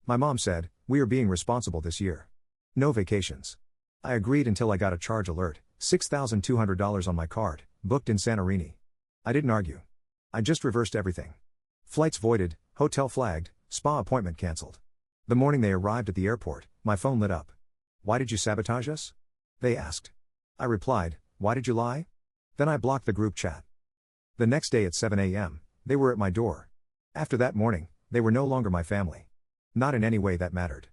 My mom said, "We are being responsible this year. No vacations." I agreed until I got a charge alert, $6,200 on my card, booked in Santorini. I didn't argue. I just reversed everything. Flights voided, hotel flagged, spa appointment cancelled. The morning they arrived at the airport, my phone lit up. "Why did you sabotage us?" they asked. I replied, "Why did you lie?" Then I blocked the group chat. The next day at 7 a.m., they were at my door. After that morning, they were no longer my family. Not in any way that mattered.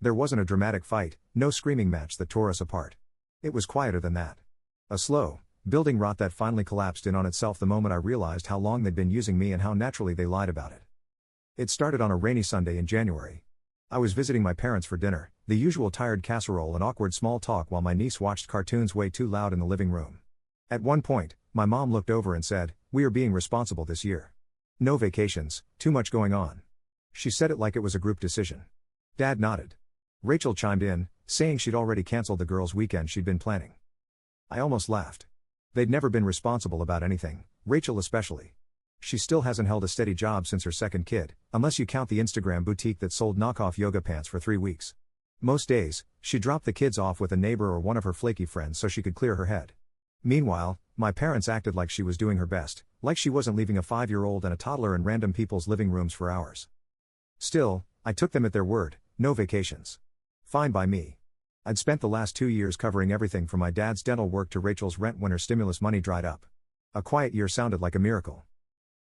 There wasn't a dramatic fight, no screaming match that tore us apart. It was quieter than that. A slow, building rot that finally collapsed in on itself the moment I realized how long they'd been using me and how naturally they lied about it. It started on a rainy Sunday in January. I was visiting my parents for dinner, the usual tired casserole and awkward small talk while my niece watched cartoons way too loud in the living room. At one point, my mom looked over and said, "We are being responsible this year. No vacations, too much going on." She said it like it was a group decision. Dad nodded. Rachel chimed in, saying she'd already canceled the girls' weekend she'd been planning. I almost laughed. They'd never been responsible about anything, Rachel especially. She still hasn't held a steady job since her second kid, unless you count the Instagram boutique that sold knockoff yoga pants for 3 weeks. Most days, she dropped the kids off with a neighbor or one of her flaky friends so she could clear her head. Meanwhile, my parents acted like she was doing her best, like she wasn't leaving a 5-year-old and a toddler in random people's living rooms for hours. Still, I took them at their word, no vacations. Fine by me. I'd spent the last 2 years covering everything from my dad's dental work to Rachel's rent when her stimulus money dried up. A quiet year sounded like a miracle.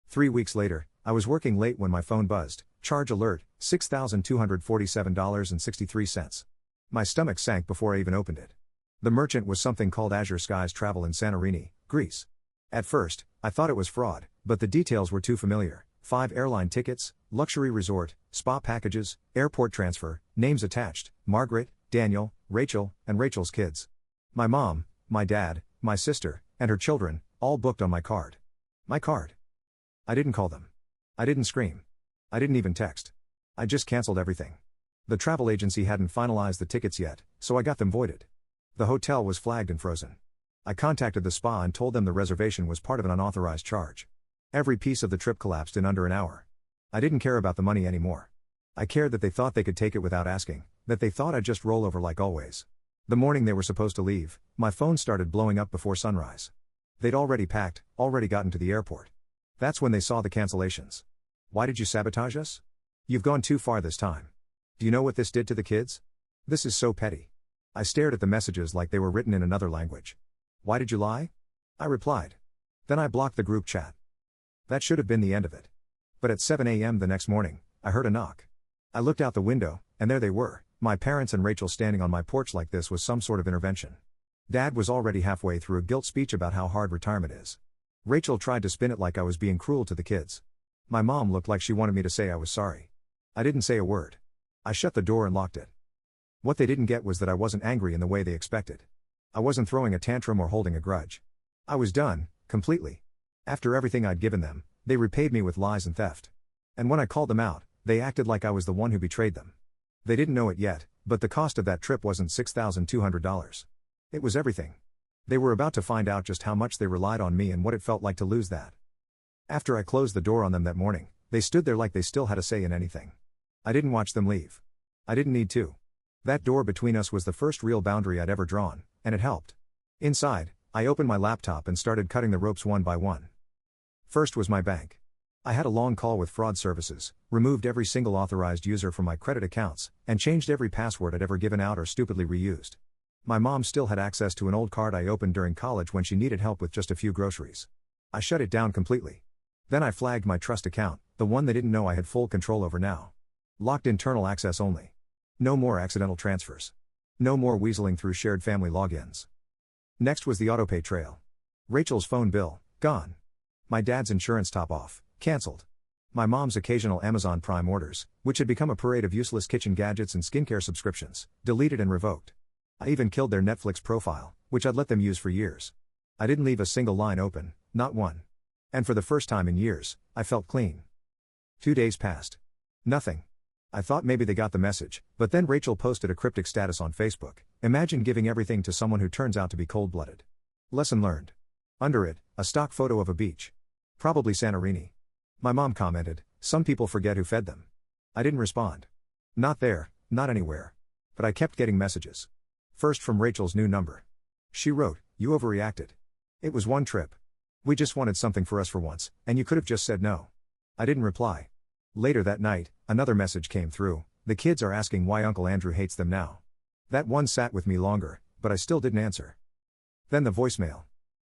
3 weeks later, I was working late when my phone buzzed, charge alert, $6,247.63. My stomach sank before I even opened it. The merchant was something called Azure Skies Travel in Santorini, Greece. At first, I thought it was fraud, but the details were too familiar. 5 airline tickets, luxury resort, spa packages, airport transfer, names attached, Margaret, Daniel, Rachel, and Rachel's kids. My mom, my dad, my sister, and her children, all booked on my card. My card. I didn't call them. I didn't scream. I didn't even text. I just canceled everything. The travel agency hadn't finalized the tickets yet, so I got them voided. The hotel was flagged and frozen. I contacted the spa and told them the reservation was part of an unauthorized charge. Every piece of the trip collapsed in under an hour. I didn't care about the money anymore. I cared that they thought they could take it without asking, that they thought I'd just roll over like always. The morning they were supposed to leave, my phone started blowing up before sunrise. They'd already packed, already gotten to the airport. That's when they saw the cancellations. "Why did you sabotage us? You've gone too far this time. Do you know what this did to the kids? This is so petty." I stared at the messages like they were written in another language. "Why did you lie?" I replied. Then I blocked the group chat. That should have been the end of it. But at 7 a.m. the next morning, I heard a knock. I looked out the window, and there they were, my parents and Rachel standing on my porch like this was some sort of intervention. Dad was already halfway through a guilt speech about how hard retirement is. Rachel tried to spin it like I was being cruel to the kids. My mom looked like she wanted me to say I was sorry. I didn't say a word. I shut the door and locked it. What they didn't get was that I wasn't angry in the way they expected. I wasn't throwing a tantrum or holding a grudge. I was done, completely. After everything I'd given them, they repaid me with lies and theft. And when I called them out, they acted like I was the one who betrayed them. They didn't know it yet, but the cost of that trip wasn't $6,200. It was everything. They were about to find out just how much they relied on me and what it felt like to lose that. After I closed the door on them that morning, they stood there like they still had a say in anything. I didn't watch them leave. I didn't need to. That door between us was the first real boundary I'd ever drawn, and it helped. Inside, I opened my laptop and started cutting the ropes one by one. First was my bank. I had a long call with fraud services, removed every single authorized user from my credit accounts, and changed every password I'd ever given out or stupidly reused. My mom still had access to an old card I opened during college when she needed help with just a few groceries. I shut it down completely. Then I flagged my trust account, the one they didn't know I had full control over now. Locked internal access only. No more accidental transfers. No more weaseling through shared family logins. Next was the autopay trail. Rachel's phone bill, gone. My dad's insurance top off, cancelled. My mom's occasional Amazon Prime orders, which had become a parade of useless kitchen gadgets and skincare subscriptions, deleted and revoked. I even killed their Netflix profile, which I'd let them use for years. I didn't leave a single line open, not one. And for the first time in years, I felt clean. 2 days passed. Nothing. I thought maybe they got the message, but then Rachel posted a cryptic status on Facebook. Imagine giving everything to someone who turns out to be cold-blooded. Lesson learned. Under it, a stock photo of a beach. Probably Santorini. My mom commented, "Some people forget who fed them." I didn't respond. Not there, not anywhere. But I kept getting messages. First from Rachel's new number. She wrote, "You overreacted. It was one trip. We just wanted something for us for once, and you could have just said no." I didn't reply. Later that night, another message came through. "The kids are asking why Uncle Andrew hates them now." That one sat with me longer, but I still didn't answer. Then the voicemail.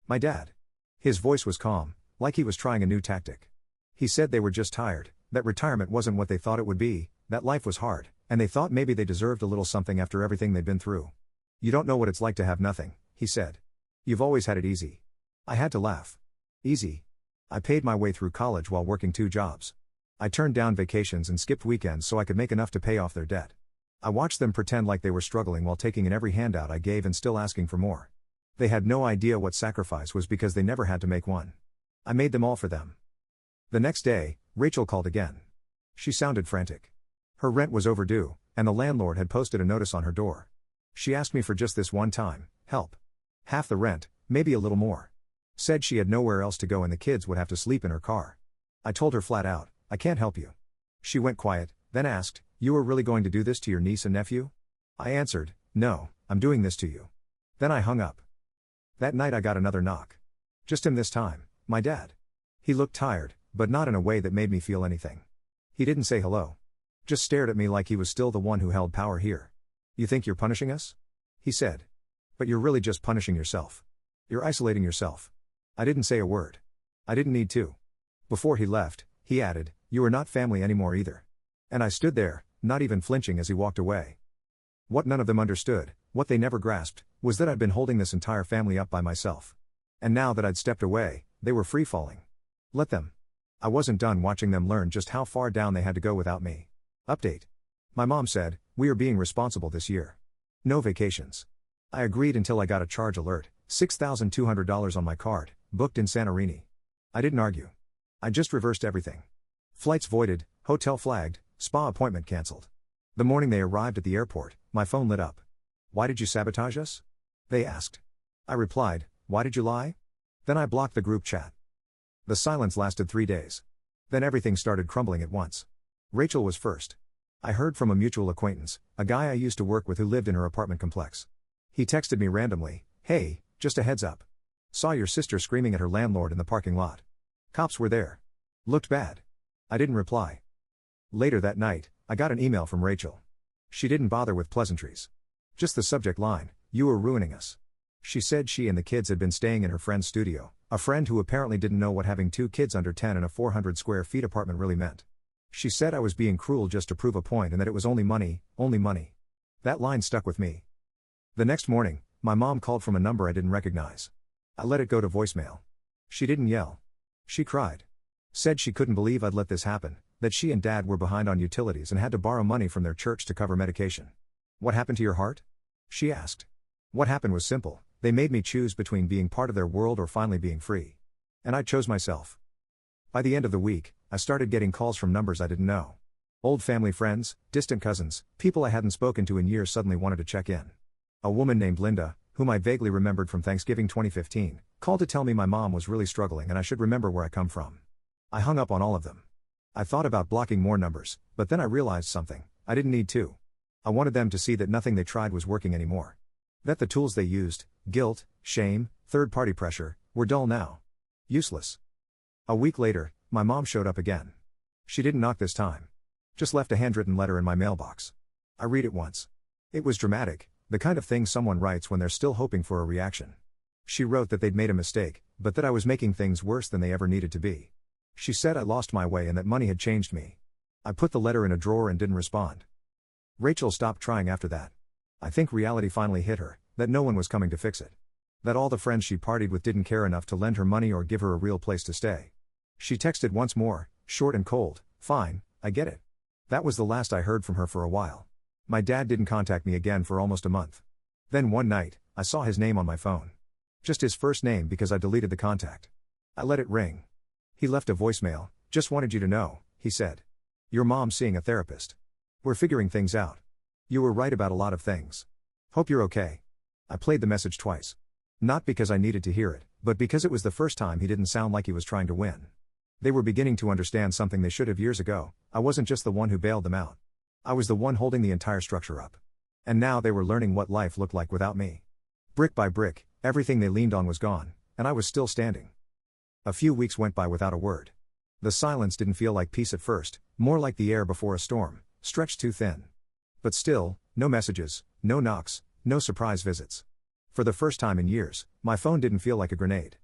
My dad. His voice was calm, like he was trying a new tactic. He said they were just tired, that retirement wasn't what they thought it would be, that life was hard, and they thought maybe they deserved a little something after everything they'd been through. "You don't know what it's like to have nothing," he said. "You've always had it easy." I had to laugh. Easy. I paid my way through college while working 2 jobs. I turned down vacations and skipped weekends so I could make enough to pay off their debt. I watched them pretend like they were struggling while taking in every handout I gave and still asking for more. They had no idea what sacrifice was because they never had to make one. I made them all for them. The next day, Rachel called again. She sounded frantic. Her rent was overdue, and the landlord had posted a notice on her door. She asked me for just this one time, help. Half the rent, maybe a little more. Said she had nowhere else to go and the kids would have to sleep in her car. I told her flat out, "I can't help you." She went quiet, then asked, "You are really going to do this to your niece and nephew?" I answered, "No, I'm doing this to you." Then I hung up. That night I got another knock. Just him this time, my dad. He looked tired, but not in a way that made me feel anything. He didn't say hello. Just stared at me like he was still the one who held power here. "You think you're punishing us?" he said. "But you're really just punishing yourself. You're isolating yourself." I didn't say a word. I didn't need to. Before he left, he added, "You are not family anymore either." And I stood there, not even flinching as he walked away. What none of them understood, what they never grasped, was that I'd been holding this entire family up by myself. And now that I'd stepped away, they were free-falling. Let them. I wasn't done watching them learn just how far down they had to go without me. Update. My mom said, "We are being responsible this year. No vacations." I agreed until I got a charge alert, $6,200 on my card, booked in Santorini. I didn't argue. I just reversed everything. Flights voided, hotel flagged, spa appointment cancelled. The morning they arrived at the airport, my phone lit up. "Why did you sabotage us?" they asked. I replied, "Why did you lie?" Then I blocked the group chat. The silence lasted 3 days. Then everything started crumbling at once. Rachel was first. I heard from a mutual acquaintance, a guy I used to work with who lived in her apartment complex. He texted me randomly, "Hey, just a heads up. Saw your sister screaming at her landlord in the parking lot. Cops were there. Looked bad." I didn't reply. Later that night, I got an email from Rachel. She didn't bother with pleasantries. Just the subject line, "You are ruining us." She said she and the kids had been staying in her friend's studio, a friend who apparently didn't know what having 2 kids under 10 in a 400 square feet apartment really meant. She said I was being cruel just to prove a point and that it was only money, only money. That line stuck with me. The next morning, my mom called from a number I didn't recognize. I let it go to voicemail. She didn't yell. She cried. Said she couldn't believe I'd let this happen, that she and dad were behind on utilities and had to borrow money from their church to cover medication. "What happened to your heart?" she asked. What happened was simple. They made me choose between being part of their world or finally being free. And I chose myself. By the end of the week, I started getting calls from numbers I didn't know. Old family friends, distant cousins, people I hadn't spoken to in years suddenly wanted to check in. A woman named Linda, whom I vaguely remembered from Thanksgiving 2015, called to tell me my mom was really struggling and I should remember where I come from. I hung up on all of them. I thought about blocking more numbers, but then I realized something. I didn't need to. I wanted them to see that nothing they tried was working anymore. That the tools they used, guilt, shame, third-party pressure, were dull now. Useless. A week later, my mom showed up again. She didn't knock this time. Just left a handwritten letter in my mailbox. I read it once. It was dramatic, the kind of thing someone writes when they're still hoping for a reaction. She wrote that they'd made a mistake, but that I was making things worse than they ever needed to be. She said I lost my way and that money had changed me. I put the letter in a drawer and didn't respond. Rachel stopped trying after that. I think reality finally hit her, that no one was coming to fix it. That all the friends she partied with didn't care enough to lend her money or give her a real place to stay. She texted once more, short and cold, "Fine, I get it." That was the last I heard from her for a while. My dad didn't contact me again for almost a month. Then one night, I saw his name on my phone. Just his first name because I deleted the contact. I let it ring. He left a voicemail. "Just wanted you to know," he said. "Your mom's seeing a therapist. We're figuring things out. You were right about a lot of things. Hope you're okay." I played the message twice. Not because I needed to hear it, but because it was the first time he didn't sound like he was trying to win. They were beginning to understand something they should have years ago. I wasn't just the one who bailed them out. I was the one holding the entire structure up. And now they were learning what life looked like without me. Brick by brick, everything they leaned on was gone, and I was still standing. A few weeks went by without a word. The silence didn't feel like peace at first, more like the air before a storm, stretched too thin. But still, no messages, no knocks, no surprise visits. For the first time in years, my phone didn't feel like a grenade.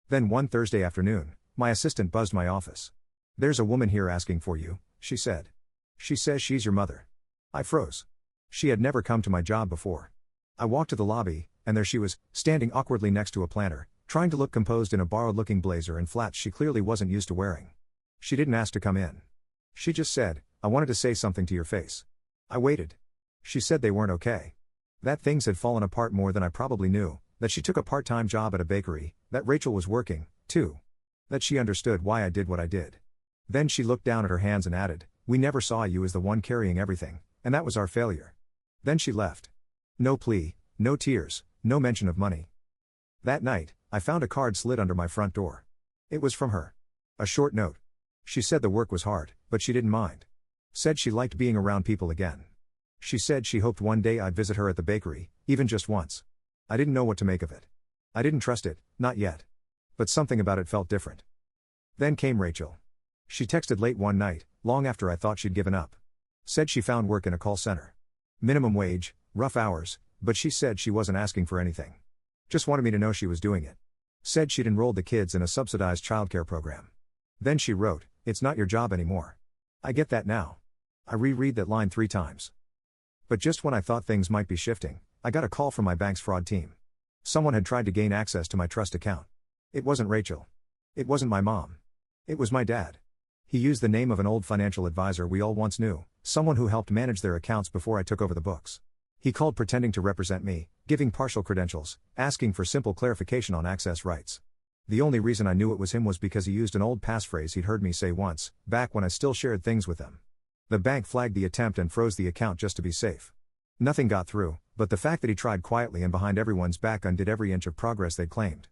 Then one Thursday afternoon, my assistant buzzed my office. "There's a woman here asking for you," she said. "She says she's your mother." I froze. She had never come to my job before. I walked to the lobby, and there she was, standing awkwardly next to a planter, trying to look composed in a borrowed-looking blazer and flats she clearly wasn't used to wearing. She didn't ask to come in. She just said, "I wanted to say something to your face." I waited. She said they weren't okay. That things had fallen apart more than I probably knew, that she took a part-time job at a bakery, that Rachel was working, too. That she understood why I did what I did. Then she looked down at her hands and added, "We never saw you as the one carrying everything, and that was our failure." Then she left. No plea, no tears, no mention of money. That night, I found a card slid under my front door. It was from her. A short note. She said the work was hard, but she didn't mind. Said she liked being around people again. She said she hoped one day I'd visit her at the bakery, even just once. I didn't know what to make of it. I didn't trust it, not yet. But something about it felt different. Then came Rachel. She texted late one night, long after I thought she'd given up. Said she found work in a call center. Minimum wage, rough hours, but she said she wasn't asking for anything. Just wanted me to know she was doing it. Said she'd enrolled the kids in a subsidized childcare program. Then she wrote, "It's not your job anymore." I get that now. I reread that line 3 times. But just when I thought things might be shifting, I got a call from my bank's fraud team. Someone had tried to gain access to my trust account. It wasn't Rachel. It wasn't my mom. It was my dad. He used the name of an old financial advisor we all once knew, someone who helped manage their accounts before I took over the books. He called pretending to represent me, giving partial credentials, asking for simple clarification on access rights. The only reason I knew it was him was because he used an old passphrase he'd heard me say once, back when I still shared things with them. The bank flagged the attempt and froze the account just to be safe. Nothing got through, but the fact that he tried quietly and behind everyone's back undid every inch of progress they'd claimed.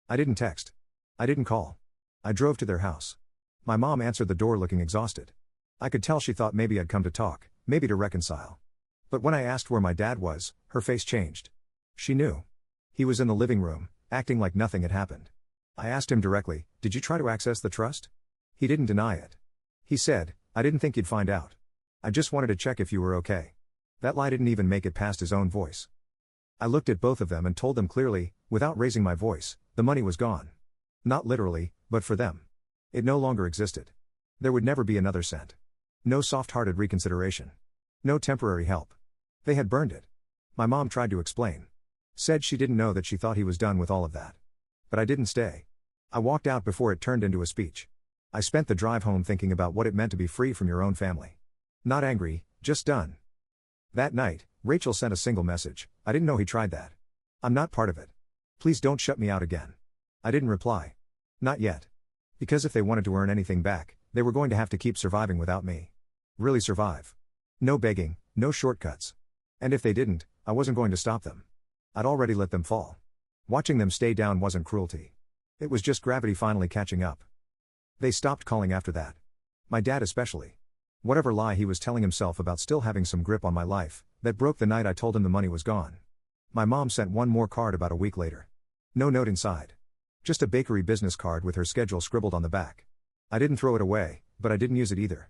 I didn't text. I didn't call. I drove to their house. My mom answered the door looking exhausted. I could tell she thought maybe I'd come to talk, maybe to reconcile. But when I asked where my dad was, her face changed. She knew. He was in the living room, acting like nothing had happened. I asked him directly, "Did you try to access the trust?" He didn't deny it. He said, "I didn't think you'd find out. I just wanted to check if you were okay." That lie didn't even make it past his own voice. I looked at both of them and told them clearly, without raising my voice, the money was gone. Not literally, but for them. It no longer existed. There would never be another cent. No soft-hearted reconsideration. No temporary help. They had burned it. My mom tried to explain. Said she didn't know that she thought he was done with all of that. But I didn't stay. I walked out before it turned into a speech. I spent the drive home thinking about what it meant to be free from your own family. Not angry, just done. That night, Rachel sent a single message, "I didn't know he tried that. I'm not part of it. Please don't shut me out again." I didn't reply. Not yet. Because if they wanted to earn anything back, they were going to have to keep surviving without me. Really survive. No begging, no shortcuts. And if they didn't, I wasn't going to stop them. I'd already let them fall. Watching them stay down wasn't cruelty. It was just gravity finally catching up. They stopped calling after that. My dad especially. Whatever lie he was telling himself about still having some grip on my life, that broke the night I told him the money was gone. My mom sent one more card about a week later. No note inside. Just a bakery business card with her schedule scribbled on the back. I didn't throw it away, but I didn't use it either.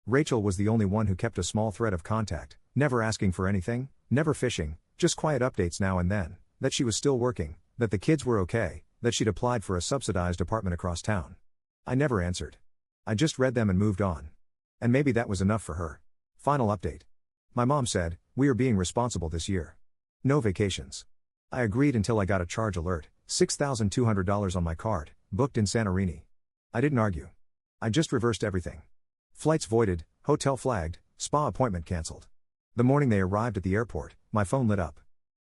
Rachel was the only one who kept a small thread of contact, never asking for anything, never fishing, just quiet updates now and then, that she was still working, that the kids were okay, that she'd applied for a subsidized apartment across town. I never answered. I just read them and moved on. And maybe that was enough for her. Final update. My mom said, "We are being responsible this year. No vacations." I agreed until I got a charge alert, $6,200 on my card, booked in Santorini. I didn't argue. I just reversed everything. Flights voided, hotel flagged, spa appointment cancelled. The morning they arrived at the airport, my phone lit up.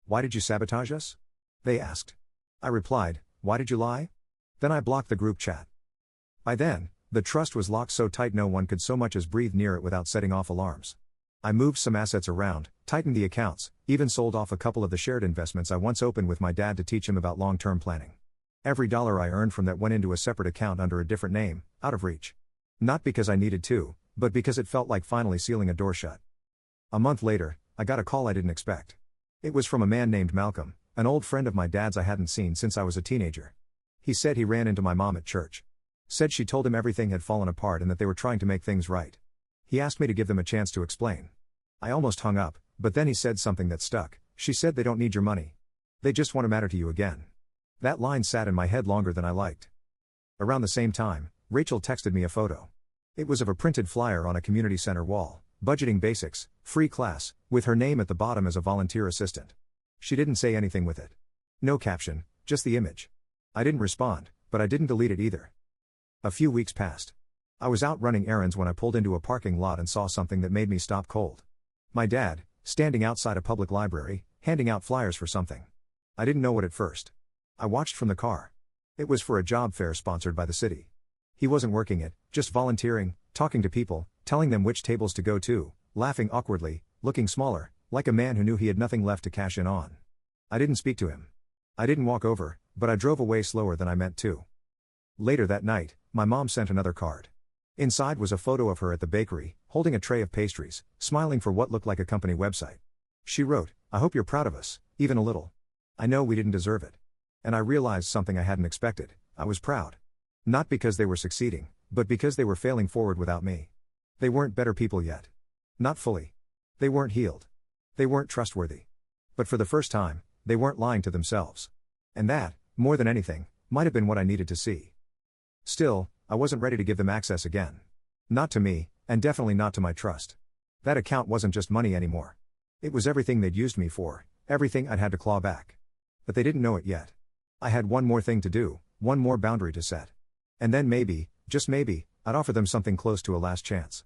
"Why did you sabotage us?" they asked. I replied, "Why did you lie?" Then I blocked the group chat. By then, the trust was locked so tight no one could so much as breathe near it without setting off alarms. I moved some assets around, tightened the accounts, even sold off a couple of the shared investments I once opened with my dad to teach him about long-term planning. Every dollar I earned from that went into a separate account under a different name, out of reach. Not because I needed to, but because it felt like finally sealing a door shut. A month later, I got a call I didn't expect. It was from a man named Malcolm, an old friend of my dad's I hadn't seen since I was a teenager. He said he ran into my mom at church. Said she told him everything had fallen apart and that they were trying to make things right. He asked me to give them a chance to explain. I almost hung up, but then he said something that stuck. She said they don't need your money. They just want to matter to you again. That line sat in my head longer than I liked. Around the same time, Rachel texted me a photo. It was of a printed flyer on a community center wall, budgeting basics, free class, with her name at the bottom as a volunteer assistant. She didn't say anything with it. No caption, just the image. I didn't respond, but I didn't delete it either. A few weeks passed. I was out running errands when I pulled into a parking lot and saw something that made me stop cold. My dad, standing outside a public library, handing out flyers for something. I didn't know what at first. I watched from the car. It was for a job fair sponsored by the city. He wasn't working it, just volunteering, talking to people, telling them which tables to go to, laughing awkwardly, looking smaller, like a man who knew he had nothing left to cash in on. I didn't speak to him. I didn't walk over, but I drove away slower than I meant to. Later that night, my mom sent another card. Inside was a photo of her at the bakery, holding a tray of pastries, smiling for what looked like a company website. She wrote, "I hope you're proud of us, even a little. I know we didn't deserve it." And I realized something I hadn't expected. I was proud. Not because they were succeeding, but because they were failing forward without me. They weren't better people yet. Not fully. They weren't healed. They weren't trustworthy. But for the first time, they weren't lying to themselves. And that, more than anything, might have been what I needed to see. Still, I wasn't ready to give them access again. Not to me, and definitely not to my trust. That account wasn't just money anymore. It was everything they'd used me for, everything I'd had to claw back. But they didn't know it yet. I had one more thing to do, one more boundary to set. And then maybe, just maybe, I'd offer them something close to a last chance.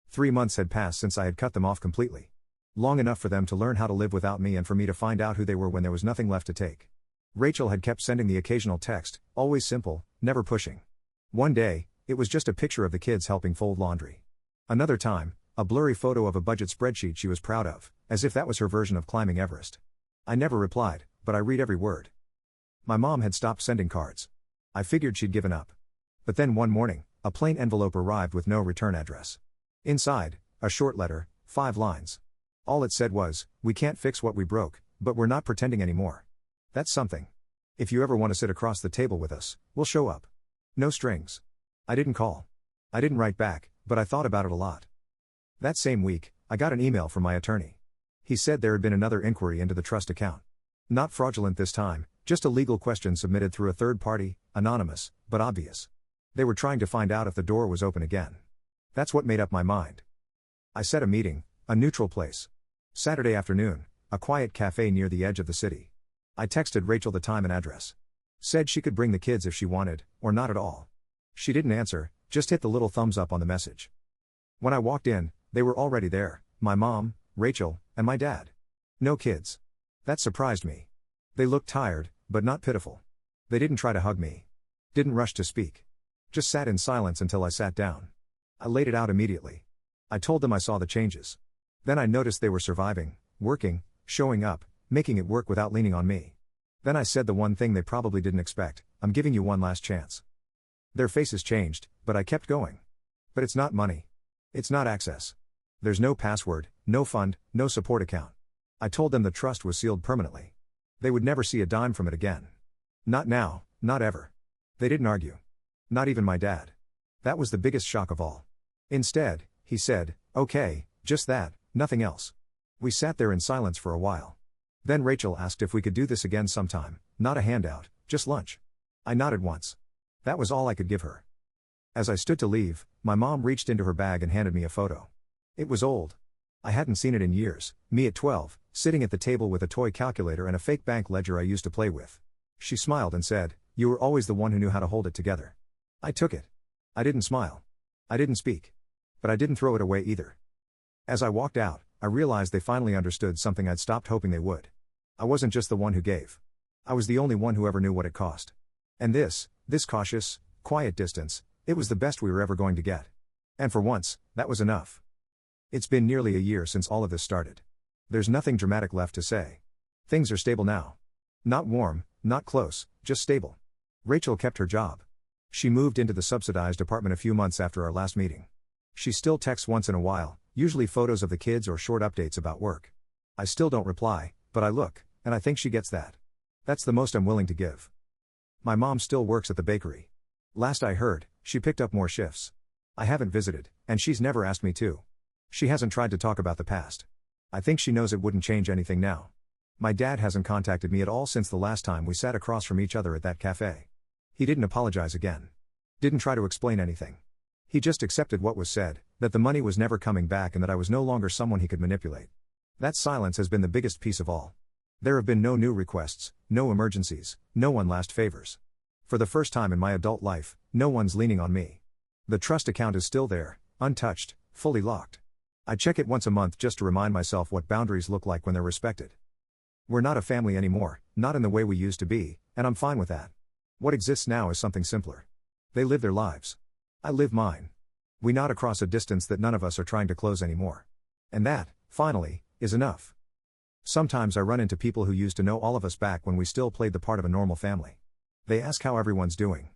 3 months had passed since I had cut them off completely. Long enough for them to learn how to live without me and for me to find out who they were when there was nothing left to take. Rachel had kept sending the occasional text, always simple, never pushing. One day, it was just a picture of the kids helping fold laundry. Another time, a blurry photo of a budget spreadsheet she was proud of, as if that was her version of climbing Everest. I never replied, but I read every word. My mom had stopped sending cards. I figured she'd given up. But then one morning, a plain envelope arrived with no return address. Inside, a short letter, 5 lines. All it said was, "We can't fix what we broke, but we're not pretending anymore. That's something. If you ever want to sit across the table with us, we'll show up. No strings." I didn't call. I didn't write back, but I thought about it a lot. That same week, I got an email from my attorney. He said there had been another inquiry into the trust account. Not fraudulent this time, just a legal question submitted through a third party, anonymous, but obvious. They were trying to find out if the door was open again. That's what made up my mind. I set a meeting, a neutral place. Saturday afternoon, a quiet cafe near the edge of the city. I texted Rachel the time and address. Said she could bring the kids if she wanted, or not at all. She didn't answer, just hit the little thumbs up on the message. When I walked in, they were already there, my mom, Rachel, and my dad. No kids. That surprised me. They looked tired, but not pitiful. They didn't try to hug me. Didn't rush to speak. Just sat in silence until I sat down. I laid it out immediately. I told them I saw the changes. Then I noticed they were surviving, working, showing up, making it work without leaning on me. Then I said the one thing they probably didn't expect, "I'm giving you one last chance." Their faces changed, but I kept going. But it's not money. It's not access. There's no password, no fund, no support account. I told them the trust was sealed permanently. They would never see a dime from it again. Not now, not ever. They didn't argue. Not even my dad. That was the biggest shock of all. Instead, he said, "Okay, just that, nothing else." We sat there in silence for a while. Then Rachel asked if we could do this again sometime, not a handout, just lunch. I nodded once. That was all I could give her. As I stood to leave, my mom reached into her bag and handed me a photo. It was old. I hadn't seen it in years, me at 12, sitting at the table with a toy calculator and a fake bank ledger I used to play with. She smiled and said, "You were always the one who knew how to hold it together." I took it. I didn't smile. I didn't speak. But I didn't throw it away either. As I walked out, I realized they finally understood something I'd stopped hoping they would. I wasn't just the one who gave. I was the only one who ever knew what it cost. And this cautious, quiet distance, it was the best we were ever going to get. And for once, that was enough. It's been nearly a year since all of this started. There's nothing dramatic left to say. Things are stable now. Not warm, not close, just stable. Rachel kept her job. She moved into the subsidized apartment a few months after our last meeting. She still texts once in a while, usually photos of the kids or short updates about work. I still don't reply, but I look, and I think she gets that. That's the most I'm willing to give. My mom still works at the bakery. Last I heard, she picked up more shifts. I haven't visited, and she's never asked me to. She hasn't tried to talk about the past. I think she knows it wouldn't change anything now. My dad hasn't contacted me at all since the last time we sat across from each other at that cafe. He didn't apologize again. Didn't try to explain anything. He just accepted what was said, that the money was never coming back and that I was no longer someone he could manipulate. That silence has been the biggest piece of all. There have been no new requests, no emergencies, no one last favors. For the first time in my adult life, no one's leaning on me. The trust account is still there, untouched, fully locked. I check it once a month just to remind myself what boundaries look like when they're respected. We're not a family anymore, not in the way we used to be, and I'm fine with that. What exists now is something simpler. They live their lives. I live mine. We nod across a distance that none of us are trying to close anymore. And that, finally, is enough. Sometimes I run into people who used to know all of us back when we still played the part of a normal family. They ask how everyone's doing.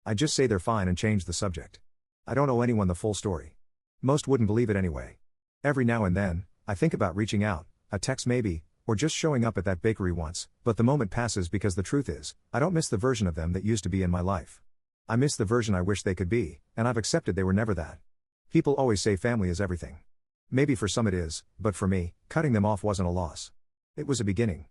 I just say they're fine and change the subject. I don't owe anyone the full story. Most wouldn't believe it anyway. Every now and then, I think about reaching out, a text maybe, or just showing up at that bakery once, but the moment passes because the truth is, I don't miss the version of them that used to be in my life. I miss the version I wish they could be, and I've accepted they were never that. People always say family is everything. Maybe for some it is, but for me, cutting them off wasn't a loss. It was a beginning.